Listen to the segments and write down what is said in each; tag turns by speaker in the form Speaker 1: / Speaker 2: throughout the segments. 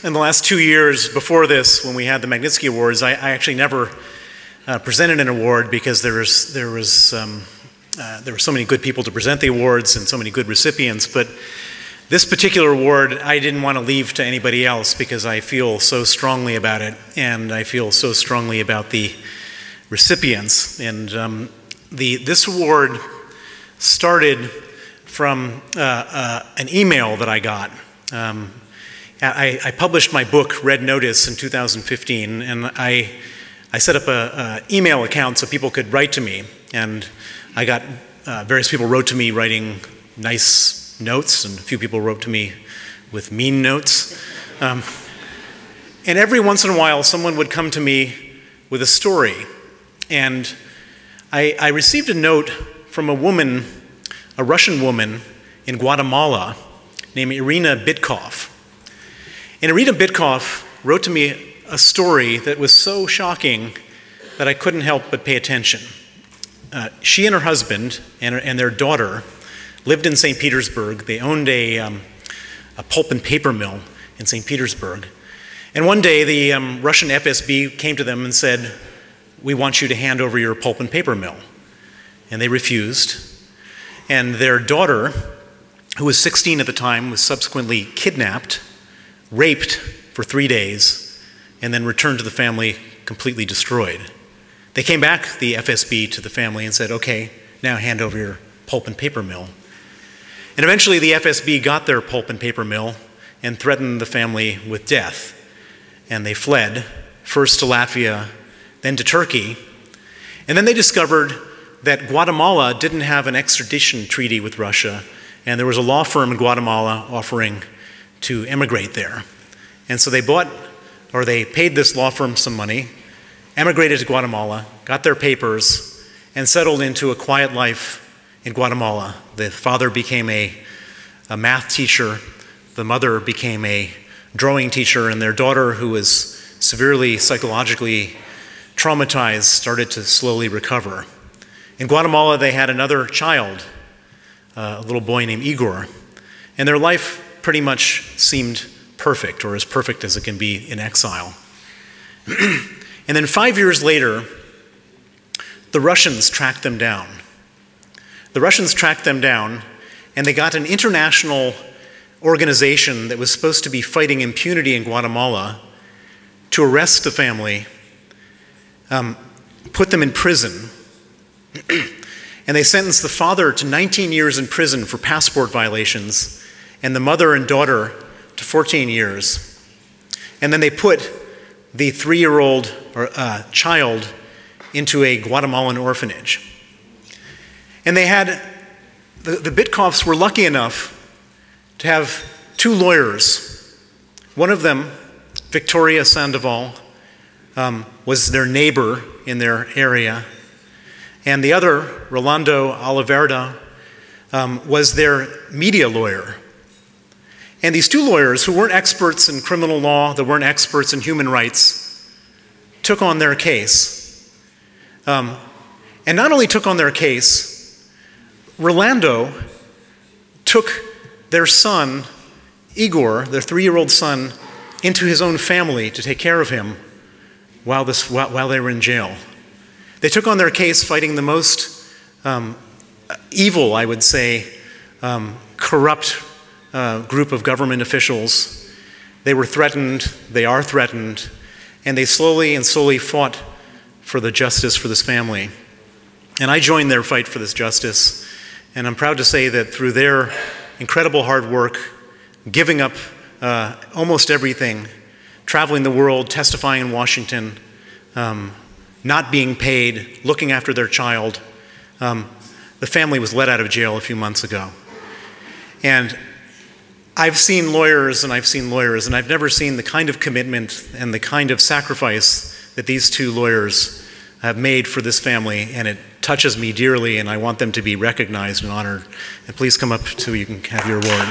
Speaker 1: in the last 2 years before this, when we had the Magnitsky Awards, I actually never presented an award because there were so many good people to present the awards and so many good recipients. But this particular award, I didn't want to leave to anybody else because I feel so strongly about it, and I feel so strongly about the recipients. And this award started from an email that I got. I published my book, Red Notice, in 2015, and I set up an email account so people could write to me. And I got various people wrote to me writing nice notes, and a few people wrote to me with mean notes. And every once in a while, someone would come to me with a story. And I received a note from a woman, a Russian woman in Guatemala named Irina Bitkov. And Irina Bitkov wrote to me a story that was so shocking that I couldn't help but pay attention. She and her husband and their daughter lived in St. Petersburg. They owned a pulp and paper mill in St. Petersburg. And one day the Russian FSB came to them and said, "We want you to hand over your pulp and paper mill." And they refused. And their daughter, who was 16 at the time, was subsequently kidnapped, raped for 3 days, and then returned to the family completely destroyed. They came back, the FSB, to the family and said, "Okay, now hand over your pulp and paper mill." And eventually the FSB got their pulp and paper mill and threatened the family with death. And they fled, first to Latvia, then to Turkey. And then they discovered that Guatemala didn't have an extradition treaty with Russia, and there was a law firm in Guatemala offering to emigrate there. And so they paid this law firm some money, emigrated to Guatemala, got their papers, and settled into a quiet life in Guatemala. The father became a math teacher, the mother became a drawing teacher, and their daughter, who was severely psychologically traumatized, started to slowly recover. In Guatemala, they had another child, a little boy named Igor, and their life pretty much seemed perfect, or as perfect as it can be in exile. And then 5 years later, the Russians tracked them down. The Russians tracked them down, and they got an international organization that was supposed to be fighting impunity in Guatemala to arrest the family, put them in prison, and they sentenced the father to 19 years in prison for passport violations, and the mother and daughter to 14 years. And then they put the 3-year-old child into a Guatemalan orphanage. And they had, the Bitkovs were lucky enough to have 2 lawyers. One of them, Victoria Sandoval, was their neighbor in their area. And the other, Rolando Alvarado, was their media lawyer. And these 2 lawyers, who weren't experts in criminal law, that weren't experts in human rights, took on their case. And not only took on their case, Rolando took their son, Igor, their 3-year-old son, into his own family to take care of him while they were in jail. They took on their case fighting the most evil, I would say, corrupt group of government officials. They were threatened, they are threatened, and they slowly fought for the justice for this family. And I joined their fight for this justice, and I'm proud to say that through their incredible hard work, giving up almost everything, traveling the world, testifying in Washington, not being paid, looking after their child, the family was let out of jail a few months ago. And I've seen lawyers, and I've never seen the kind of commitment and the kind of sacrifice that these 2 lawyers have made for this family, and it touches me dearly, and I want them to be recognized and honored. And please come up so you can have your award.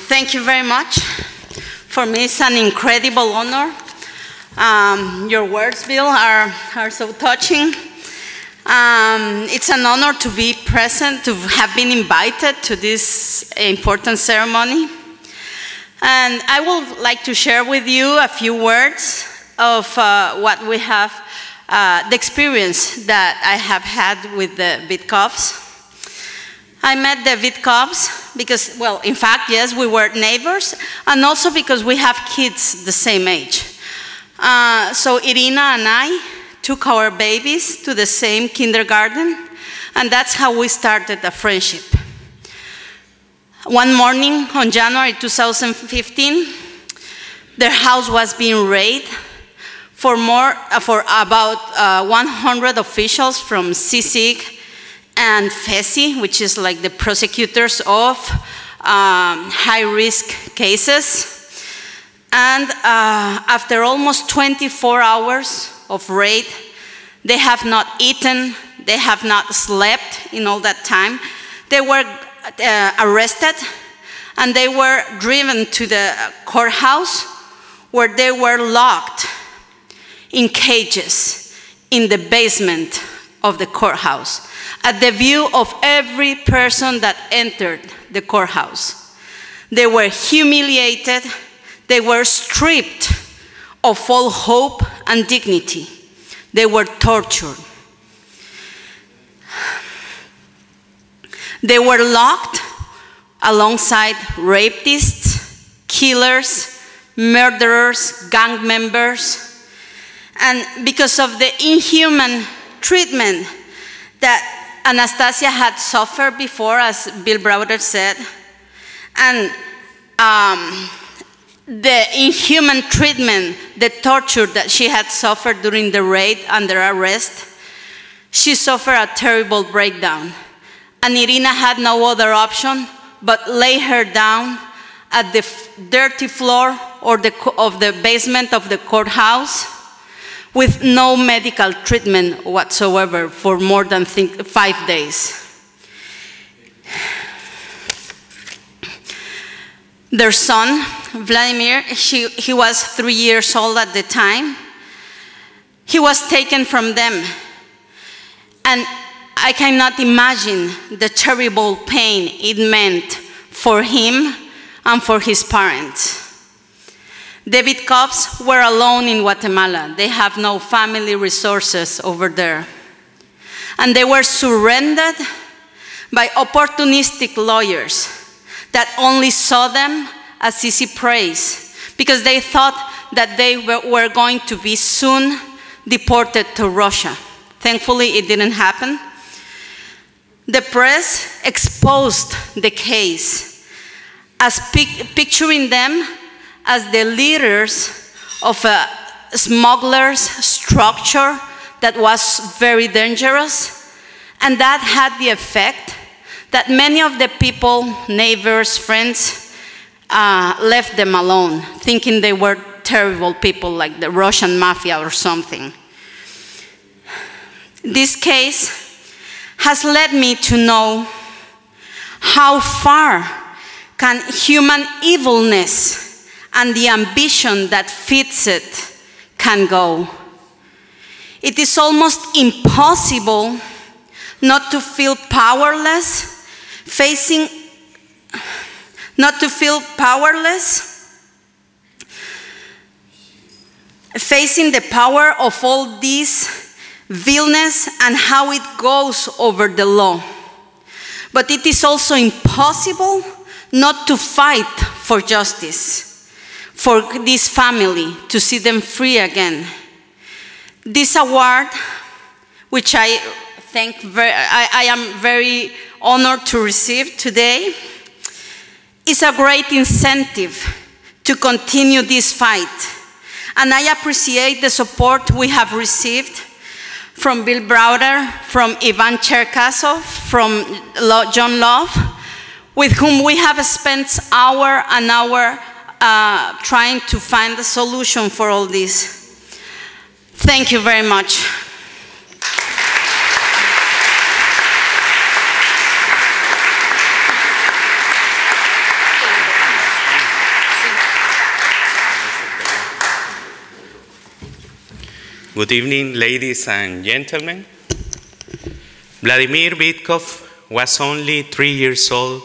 Speaker 2: Thank you very much. For me, it's an incredible honor. Your words, Bill, are so touching. It's an honor to be present, to have been invited to this important ceremony. And I would like to share with you a few words of what we have, the experience that I have had with the Vitkovs. I met the Vitkovs because, well, in fact, yes, we were neighbors, and also because we have kids the same age. So Irina and I took our babies to the same kindergarten, and that's how we started a friendship. One morning on January 2015, their house was being raided for about 100 officials from CICIG and FESI, which is like the prosecutors of high-risk cases. And after almost 24 hours of raid, they have not eaten, they have not slept in all that time. They were arrested, and they were driven to the courthouse, where they were locked in cages in the basement of the courthouse, at the view of every person that entered the courthouse. They were humiliated, they were stripped of all hope and dignity. They were tortured. They were locked alongside rapists, killers, murderers, gang members. And because of the inhuman treatment that Anastasia had suffered before, as Bill Browder said, and the inhuman treatment, the torture that she had suffered during the raid under arrest, she suffered a terrible breakdown. And Irina had no other option but lay her down at the dirty floor of the basement of the courthouse with no medical treatment whatsoever for more than 5 days. Their son, Vladimir, he was 3 years old at the time. He was taken from them. And I cannot imagine the terrible pain it meant for him and for his parents. The Vitkovs were alone in Guatemala. They have no family resources over there. And they were surrendered by opportunistic lawyers that only saw them as easy prey, because they thought that they were going to be soon deported to Russia. Thankfully, it didn't happen. The press exposed the case as picturing them as the leaders of a smuggler's structure that was very dangerous, and that had the effect that many of the people, neighbors, friends, left them alone, thinking they were terrible people like the Russian mafia or something. This case has led me to know how far can human evilness and the ambition that feeds it can go. It is almost impossible not to feel powerless facing the power of all this vileness and how it goes over the law. But it is also impossible not to fight for justice, for this family, to see them free again. This award, which I am very honored to receive today, is a great incentive to continue this fight. And I appreciate the support we have received from Bill Browder, from Ivan Cherkasov, from John Love, with whom we have spent hour and hour trying to find a solution for all this. Thank you very much.
Speaker 3: Good evening, ladies and gentlemen. Vladimir Vitkov was only 3 years old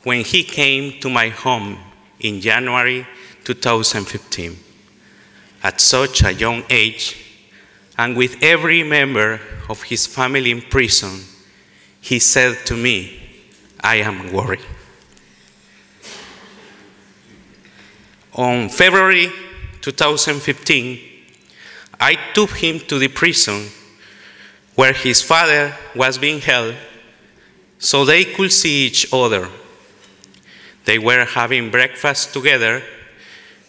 Speaker 3: when he came to my home in January 2015. At such a young age, and with every member of his family in prison, he said to me, "I am worried." On February 2015, I took him to the prison where his father was being held so they could see each other. They were having breakfast together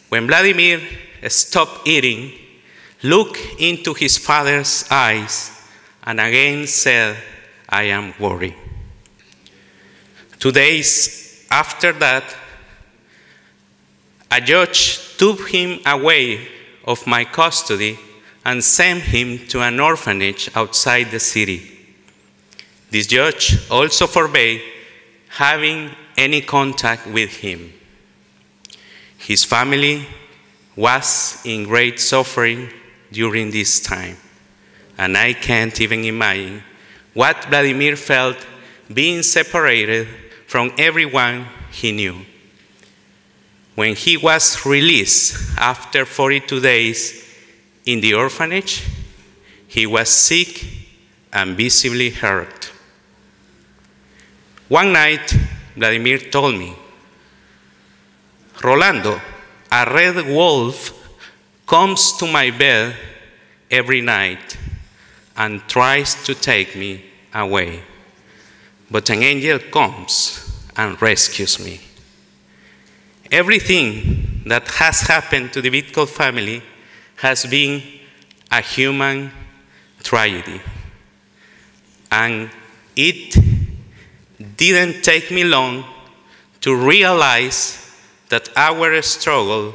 Speaker 3: when Vladimir stopped eating, looked into his father's eyes, and again said, "I am worried." 2 days after that, a judge took him away of my custody and sent him to an orphanage outside the city. This judge also forbade having any contact with him. His family was in great suffering during this time, and I can't even imagine what Vladimir felt being separated from everyone he knew. When he was released after 42 days in the orphanage, he was sick and visibly hurt. One night, Vladimir told me, "Rolando, a red wolf comes to my bed every night and tries to take me away, but an angel comes and rescues me." Everything that has happened to the Vitkov family has been a human tragedy. And it didn't take me long to realize that our struggle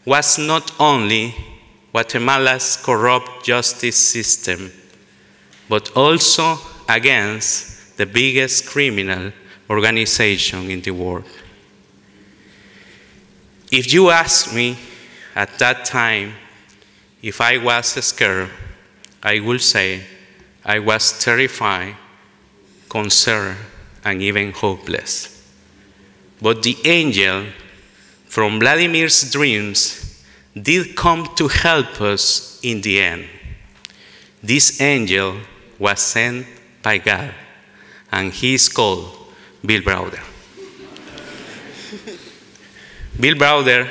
Speaker 3: was not only Guatemala's corrupt justice system, but also against the biggest criminal organization in the world. If you asked me at that time if I was scared, I would say I was terrified, concerned, and even hopeless. But the angel from Vladimir's dreams did come to help us in the end. This angel was sent by God, and he is called Bill Browder. Bill Browder,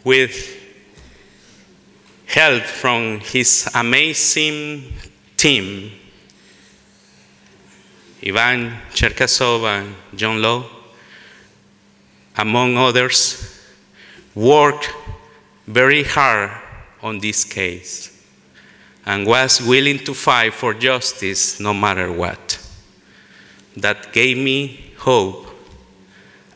Speaker 3: with help from his amazing team, Ivan Cherkasov and John Lowe, among others, worked very hard on this case and was willing to fight for justice no matter what. That gave me hope,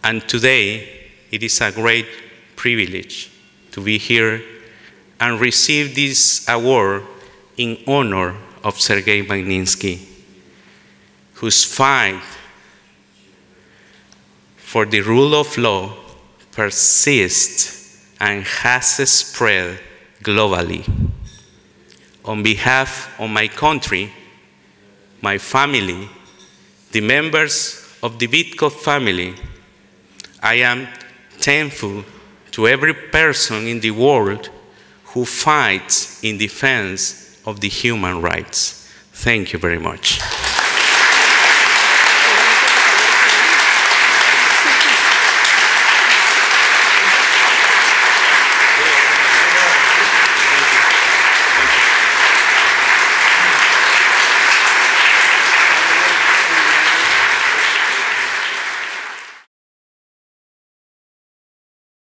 Speaker 3: and today it is a great privilege to be here and receive this award in honor of Sergei Magnitsky, whose fight for the rule of law persists and has spread globally. On behalf of my country, my family, the members of the Vitkov family, I am thankful to every person in the world who fights in defense of the human rights. Thank you very much.